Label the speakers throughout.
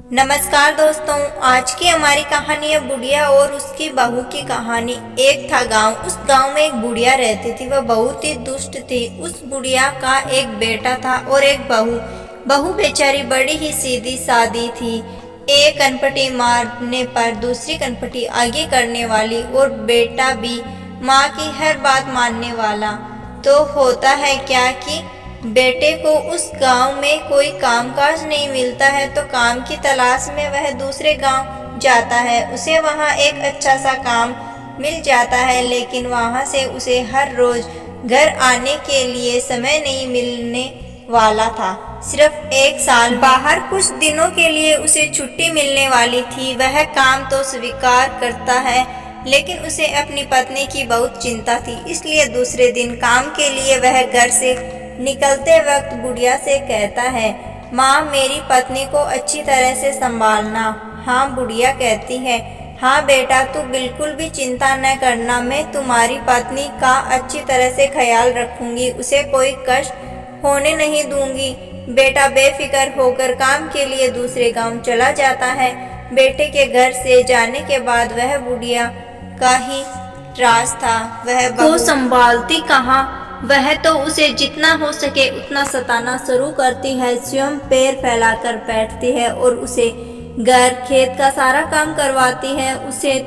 Speaker 1: नमस्कार दोस्तों, आज की हमारी कहानी है बुढ़िया और उसकी बहू की कहानी। एक था गांव। उस गांव में एक बुढ़िया रहती थी। वह बहुत ही दुष्ट थी। उस बुढ़िया का एक बेटा था और एक बहू। बहू बेचारी बड़ी ही सीधी सादी थी। एक कनपटी मारने पर दूसरी कनपटी आगे करने वाली, और बेटा भी माँ की हर बात मानने वाला। तो होता है क्या कि बेटे को उस गांव में कोई कामकाज नहीं मिलता है, तो काम की तलाश में वह दूसरे गांव जाता है। उसे वहां एक अच्छा सा काम मिल जाता है, लेकिन वहां से उसे हर रोज घर आने के लिए समय नहीं मिलने वाला था। सिर्फ एक साल बाहर कुछ दिनों के लिए उसे छुट्टी मिलने वाली थी। वह काम तो स्वीकार करता है, लेकिन उसे अपनी पत्नी की बहुत चिंता थी। इसलिए दूसरे दिन काम के लिए वह घर से निकलते वक्त बुढ़िया से कहता है, माँ, मेरी पत्नी को अच्छी तरह से संभालना। हाँ, बुढ़िया कहती है, हाँ बेटा, तू बिल्कुल भी चिंता न करना। मैं तुम्हारी पत्नी का अच्छी तरह से ख्याल रखूंगी, उसे कोई कष्ट होने नहीं दूंगी। बेटा बेफिक्र होकर काम के लिए दूसरे गांव चला जाता है। बेटे के घर से जाने के बाद वह बुढ़िया का ही राज था। वह बहू संभालती कहाँ, वह तो उसे जितना हो सके उतना सताना शुरू करती है। स्वयं पैर फैलाकर बैठती है और उसे घर खेत का सारा काम करवाती है। उसे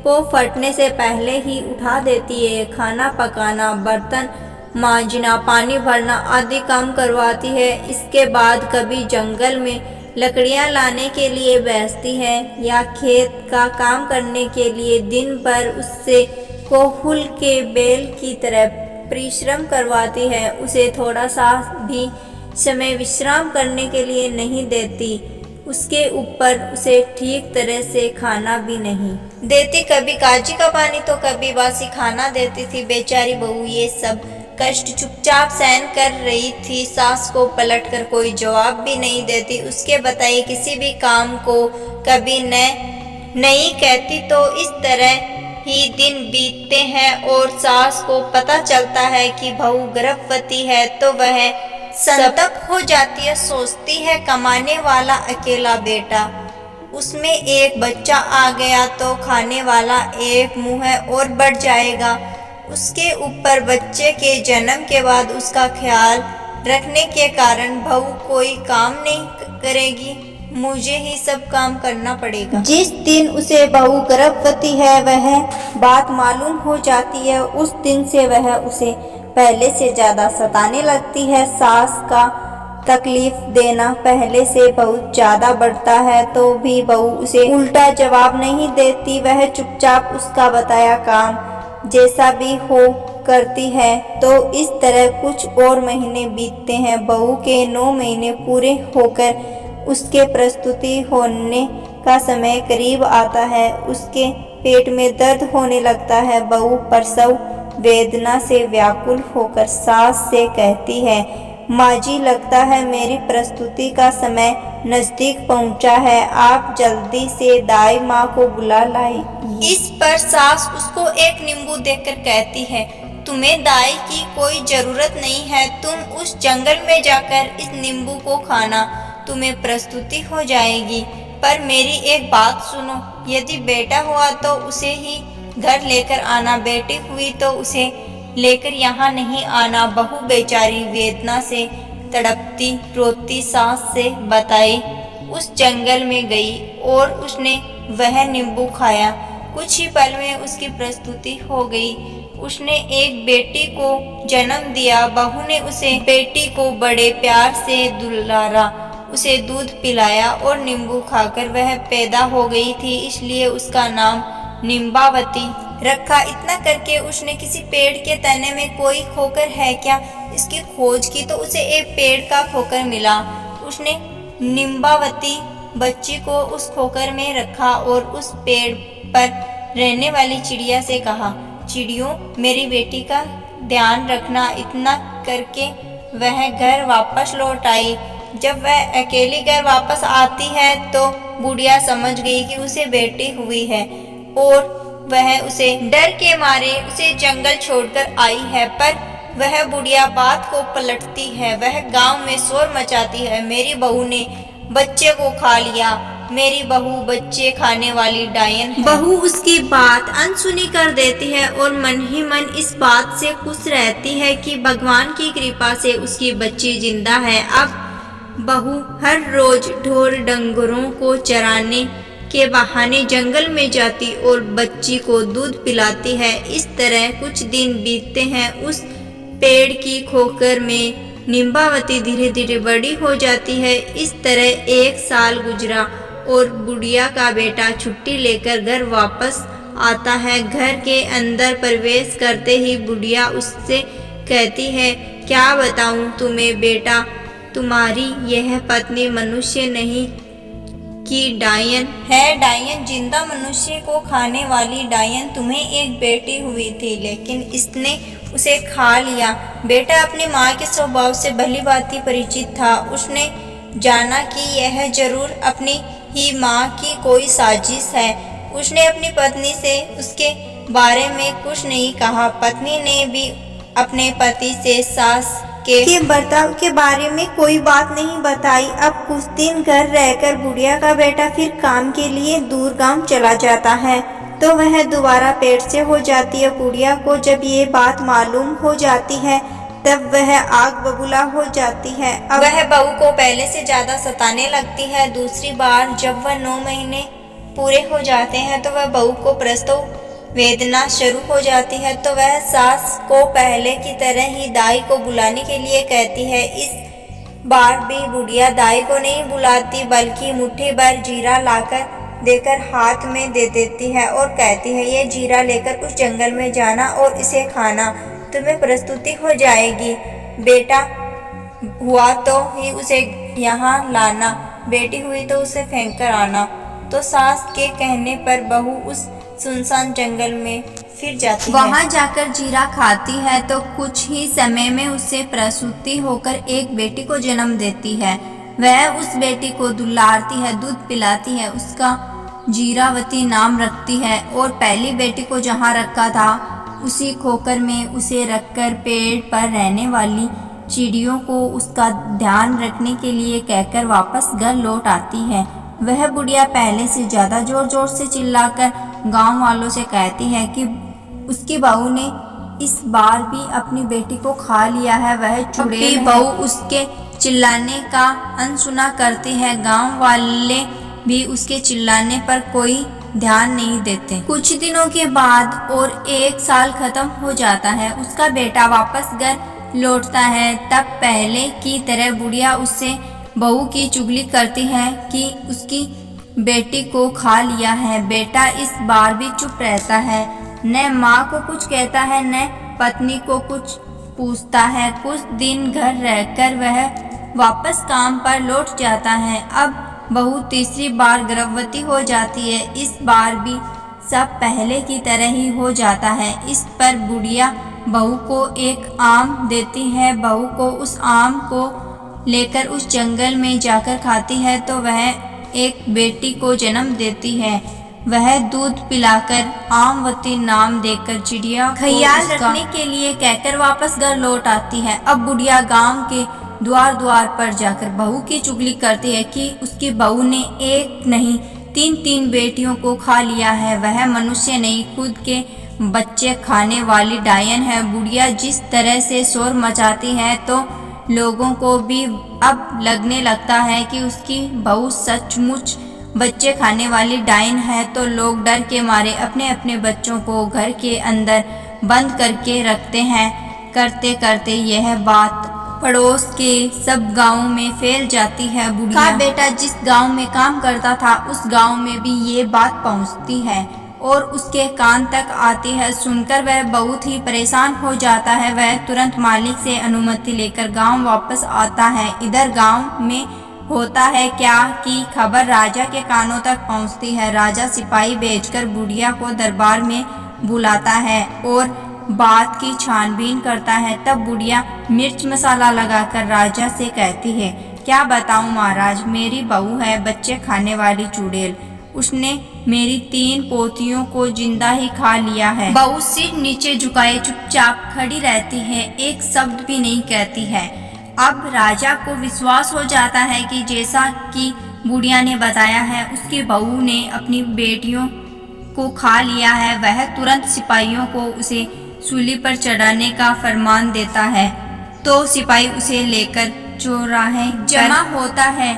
Speaker 1: को फटने से पहले ही उठा देती है। खाना पकाना, बर्तन मांजना, पानी भरना आदि काम करवाती है। इसके बाद कभी जंगल में लकड़ियां लाने के लिए भेजती है या खेत का काम करने के लिए दिन भर उससे कोहुल के बैल की तरह परिश्रम करवाती है। उसे थोड़ा सा भी समय विश्राम करने के लिए नहीं देती। उसके ऊपर उसे ठीक तरह से खाना भी नहीं देती। कभी काजी का पानी तो कभी बासी खाना देती थी। बेचारी बहू ये सब कष्ट चुपचाप सहन कर रही थी। सास को पलटकर कोई जवाब भी नहीं देती। उसके बताए किसी भी काम को कभी नहीं कहती। तो इस तरह ही दिन बीतते हैं और सास को पता चलता है कि बहू गर्भवती है, तो वह संतप्त हो जाती है। सोचती है कमाने वाला अकेला बेटा, उसमें एक बच्चा आ गया तो खाने वाला एक मुंह है और बढ़ जाएगा। उसके ऊपर बच्चे के जन्म के बाद उसका ख्याल रखने के कारण बहू कोई काम नहीं करेगी, मुझे ही सब काम करना पड़ेगा। जिस दिन उसे बहू गर्भवती है वह बात मालूम हो जाती है, उस दिन से वह उसे पहले से ज्यादा सताने लगती है। सास का तकलीफ देना पहले से बहुत ज्यादा बढ़ता है, तो भी बहू उसे उल्टा जवाब नहीं देती। वह चुपचाप उसका बताया काम जैसा भी हो करती है। तो इस तरह कुछ और महीने बीतते हैं। बहू के 9 महीने पूरे होकर उसके प्रस्तुति होने का समय करीब आता है। उसके पेट में दर्द होने लगता है। बहू प्रसव वेदना से व्याकुल होकर सास से कहती है, माँ जी, लगता है मेरी प्रस्तुति का समय नजदीक पहुँचा है, आप जल्दी से दाई माँ को बुला लाइए। इस पर सास उसको एक नींबू देकर कहती है, तुम्हें दाई की कोई जरूरत नहीं है, तुम उस जंगल में जाकर इस नींबू को खाना, तुम्हें प्रस्तुति हो जाएगी। पर मेरी एक बात सुनो, यदि बेटा हुआ तो उसे ही घर लेकर आना, बेटी हुई तो उसे लेकर यहाँ नहीं आना। बहू बेचारी वेदना से तड़पती रोती सास से बताए उस जंगल में गई और उसने वह नींबू खाया। कुछ ही पल में उसकी प्रस्तुति हो गई। उसने एक बेटी को जन्म दिया। बहू ने उसे बेटी को बड़े प्यार से दुलारा, उसे दूध पिलाया और नींबू खाकर वह पैदा हो गई थी, इसलिए उसका नाम नींबावती रखा। इतना करके उसने किसी पेड़ के तने में कोई खोकर है क्या, इसकी खोज की तो उसे एक पेड़ का खोकर मिला। उसने नींबावती बच्ची को उस खोकर में रखा और उस पेड़ पर रहने वाली चिड़िया से कहा, चिड़ियों, मेरी बेटी का ध्यान रखना। इतना करके वह घर वापस लौट आई। जब वह अकेली घर वापस आती है तो बुढ़िया समझ गई कि उसे बेटी हुई है और वह उसे डर के मारे उसे जंगल छोड़कर आई है। पर वह बुढ़िया बात को पलटती है। वह गांव में शोर मचाती है, मेरी बहू ने बच्चे को खा लिया, मेरी बहू बच्चे खाने वाली डायन है। बहू उसकी बात अनसुनी कर देती है और मन ही मन इस बात से खुश रहती है कि भगवान की कृपा से उसकी बच्ची जिंदा है। अब बहू हर रोज ढोर डंगरों को चराने के बहाने जंगल में जाती और बच्ची को दूध पिलाती है। इस तरह कुछ दिन बीतते हैं। उस पेड़ की खोकर में निम्बावती धीरे धीरे बड़ी हो जाती है। इस तरह 1 साल गुजरा और बुढ़िया का बेटा छुट्टी लेकर घर वापस आता है। घर के अंदर प्रवेश करते ही बुढ़िया उससे कहती है, क्या बताऊं तुम्हें बेटा, तुम्हारी यह पत्नी मनुष्य नहीं कि डायन है। डायन, जिंदा मनुष्य को खाने वाली डायन। तुम्हें एक बेटी हुई थी लेकिन इसने उसे खा लिया। बेटा अपनी माँ के स्वभाव से भली भांति परिचित था। उसने जाना कि यह जरूर अपनी ही माँ की कोई साजिश है। उसने अपनी पत्नी से उसके बारे में कुछ नहीं कहा। पत्नी ने भी अपने पति से सास के बर्ताव के बारे में कोई बात नहीं बताई। अब कुछ दिन घर रहकर बुढ़िया का बेटा फिर काम के लिए दूर गांव चला जाता है तो वह दोबारा पेट से हो जाती है। बुढ़िया को जब ये बात मालूम हो जाती है तब वह आग बबूला हो जाती है। अब वह बहू को पहले से ज्यादा सताने लगती है। दूसरी बार जब वह 9 महीने पूरे हो जाते हैं तो वह बहू को प्रसव वेदना शुरू हो जाती है तो वह सास को पहले की तरह ही दाई को बुलाने के लिए कहती है। इस बार भी बुढ़िया दाई को नहीं बुलाती बल्कि मुट्ठी भर जीरा लाकर देकर हाथ में दे देती है और कहती है, ये जीरा लेकर उस जंगल में जाना और इसे खाना, तुम्हें प्रस्तुति हो जाएगी। बेटा हुआ तो ही उसे यहाँ लाना, बेटी हुई तो उसे फेंक कर आना। तो सास के कहने पर बहू उस सुनसान जंगल में फिर जाती है। वहाँ जाकर जीरा खाती है तो कुछ ही समय में उसे प्रसूति होकर एक बेटी को जन्म देती है। वह उस बेटी को दुलारती है, दूध पिलाती है, उसका जीरावती नाम रखती है और पहली बेटी को जहाँ रखा था उसी खोकर में उसे रखकर पेड़ पर रहने वाली चिड़ियों को उसका ध्यान रखने के लिए कहकर वापस घर लौट आती है। वह बुढ़िया पहले से ज्यादा जोर जोर से चिल्लाकर गांव वालों से कहती है कि उसकी बहू ने इस बार भी अपनी बेटी को खा लिया है, वह चुड़ैल है। बहू उसके चिल्लाने का अनसुना करती है। गांव वाले भी उसके चिल्लाने पर कोई ध्यान नहीं देते। कुछ दिनों के बाद और 1 साल खत्म हो जाता है। उसका बेटा वापस घर लौटता है। तब पहले की तरह बुढ़िया उससे बहू की चुगली करती है कि उसकी बेटी को खा लिया है। बेटा इस बार भी चुप रहता है, न माँ को कुछ कहता है न पत्नी को कुछ पूछता है। कुछ दिन घर रहकर वह वापस काम पर लौट जाता है। अब बहू तीसरी बार गर्भवती हो जाती है। इस बार भी सब पहले की तरह ही हो जाता है। इस पर बुढ़िया बहू को एक आम देती है। बहू को उस आम को लेकर उस जंगल में जाकर खाती है तो वह एक बेटी को जन्म देती है। वह दूध पिलाकर आमवती नाम देकर चिड़िया ख्याल रखने के लिए कहकर वापस घर लौट आती है। अब बुढ़िया गांव के द्वार द्वार पर जाकर बहू की चुगली करती है कि उसकी बहू ने एक नहीं 3 बेटियों को खा लिया है। वह मनुष्य नहीं, खुद के बच्चे खाने वाली डायन है। बुढ़िया जिस तरह से शोर मचाती है तो लोगों को भी अब लगने लगता है कि उसकी बहू सचमुच बच्चे खाने वाली डायन है। तो लोग डर के मारे अपने अपने बच्चों को घर के अंदर बंद करके रखते हैं। करते करते यह बात पड़ोस के सब गांवों में फैल जाती है। बुढ़िया का बेटा जिस गांव में काम करता था उस गांव में भी ये बात पहुंचती है और उसके कान तक आती है। सुनकर वह बहुत ही परेशान हो जाता है। वह तुरंत मालिक से अनुमति लेकर गांव वापस आता है। इधर गांव में होता है क्या कि खबर राजा के कानों तक पहुंचती है। राजा सिपाही भेजकर बुढ़िया को दरबार में बुलाता है और बात की छानबीन करता है। तब बुढ़िया मिर्च मसाला लगाकर राजा से कहती है, क्या बताऊं महाराज, मेरी बहू है बच्चे खाने वाली चुड़ैल। उसने मेरी 3 पोतियों को जिंदा ही खा लिया है। बहू सिर नीचे झुकाए चुपचाप खड़ी रहती है, एक शब्द भी नहीं कहती है। अब राजा को विश्वास हो जाता है कि जैसा कि बुढ़िया ने बताया है उसकी बहू ने अपनी बेटियों को खा लिया है। वह तुरंत सिपाहियों को उसे सूली पर चढ़ाने का फरमान देता है तो सिपाही उसे लेकर चौराहे जमा होता है।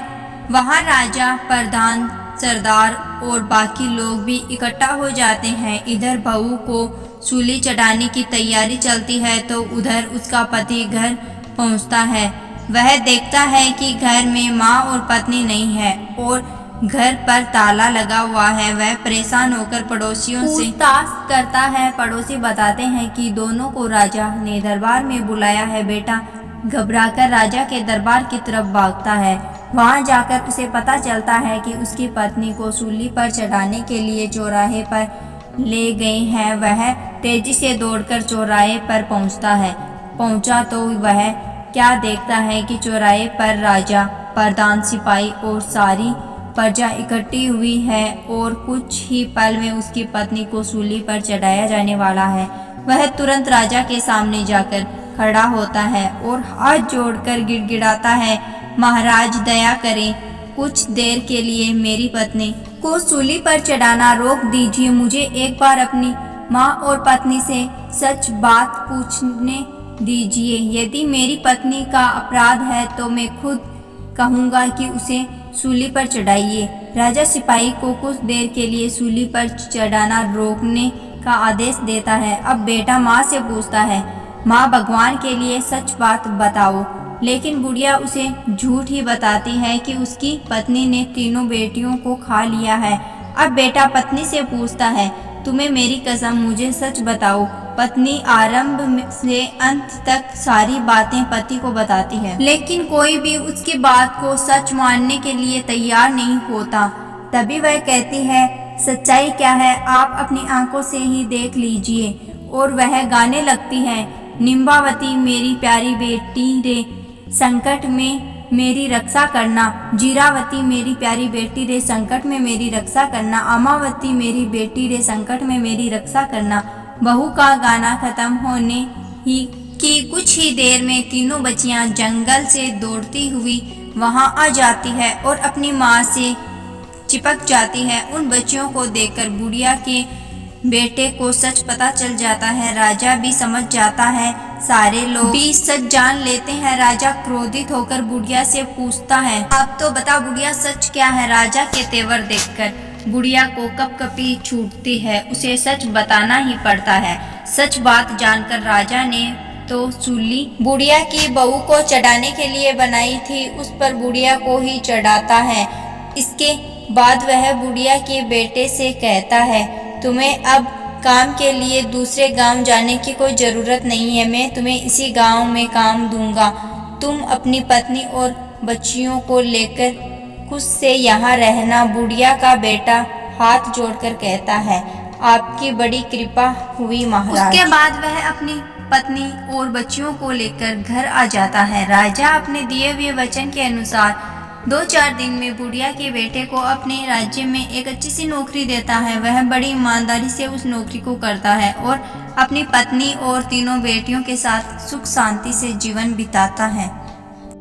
Speaker 1: वहाँ राजा, प्रधान, सरदार और बाकी लोग भी इकट्ठा हो जाते हैं। इधर बहू को सूली चढ़ाने की तैयारी चलती है तो उधर उसका पति घर पहुंचता है। वह देखता है कि घर में माँ और पत्नी नहीं है और घर पर ताला लगा हुआ है। वह परेशान होकर पड़ोसियों से पूछताछ करता है। पड़ोसी बताते हैं कि दोनों को राजा ने दरबार में बुलाया है। बेटा घबराकर राजा के दरबार की तरफ भागता है। वहां जाकर उसे पता चलता है कि उसकी पत्नी को सूली पर चढ़ाने के लिए चौराहे पर ले गए हैं। वह तेजी से दौड़कर चौराहे पर पहुंचा तो वह क्या देखता है कि चौराहे पर राजा, प्रधान, सिपाही और सारी प्रजा इकट्ठी हुई है और कुछ ही पल में उसकी पत्नी को सूली पर चढ़ाया जाने वाला है। वह तुरंत राजा के सामने जाकर खड़ा होता है और हाथ जोड़कर गिड़गिड़ाता है, महाराज दया करें, कुछ देर के लिए मेरी पत्नी को सूली पर चढ़ाना रोक दीजिए। मुझे एक बार अपनी माँ और पत्नी से सच बात पूछने दीजिए। यदि मेरी पत्नी का अपराध है तो मैं खुद कहूँगा कि उसे सूली पर चढ़ाइए। राजा सिपाही को कुछ देर के लिए सूली पर चढ़ाना रोकने का आदेश देता है। अब बेटा माँ से पूछता है, माँ भगवान के लिए सच बात बताओ। लेकिन बुढ़िया उसे झूठ ही बताती है कि उसकी पत्नी ने तीनों बेटियों को खा लिया है। अब बेटा पत्नी से पूछता है, तुम्हें मेरी कसम, मुझे सच बताओ। पत्नी आरंभ से अंत तक सारी बातें पति को बताती है, लेकिन कोई भी उसकी बात को सच मानने के लिए तैयार नहीं होता। तभी वह कहती है, सच्चाई क्या है आप अपनी आंखों से ही देख लीजिए। और वह गाने लगती है, निम्बावती मेरी प्यारी बेटी रे, संकट में मेरी रक्षा करना। जीरावती मेरी प्यारी बेटी रे, संकट में मेरी रक्षा करना। अमावती मेरी बेटी रे, संकट में मेरी रक्षा करना। बहू का गाना खत्म होने ही की कुछ ही देर में तीनों बच्चियां जंगल से दौड़ती हुई वहां आ जाती है और अपनी माँ से चिपक जाती है। उन बच्चियों को देखकर बुढ़िया के बेटे को सच पता चल जाता है। राजा भी समझ जाता है, सारे लोग भी सच जान लेते हैं। राजा क्रोधित होकर बुढ़िया से पूछता है, अब तो बता बुढ़िया सच क्या है। राजा के तेवर देखकर बुढ़िया को कपकपी छूटती है, उसे सच बताना ही पड़ता है। सच बात जानकर राजा ने तो सूली बुढ़िया की बहू को चढ़ाने के लिए बनाई थी, उस पर बुढ़िया को ही चढ़ाता है। इसके बाद वह बुढ़िया के बेटे से कहता है, तुम्हें अब काम के लिए दूसरे गांव जाने की कोई ज़रूरत नहीं है, मैं तुम्हें इसी गांव में काम दूंगा। तुम अपनी पत्नी और बच्चियों को लेकर खुद से यहाँ रहना। बुढ़िया का बेटा हाथ जोड़कर कहता है, आपकी बड़ी कृपा हुई महाराज। उसके बाद वह अपनी पत्नी और बच्चियों को लेकर घर आ जाता है। राजा अपने दिए हुए वचन के अनुसार 2-4 दिन में बुढ़िया के बेटे को अपने राज्य में एक अच्छी सी नौकरी देता है। वह बड़ी ईमानदारी से उस नौकरी को करता है और अपनी पत्नी और तीनों बेटियों के साथ सुख शांति से जीवन बिताता है।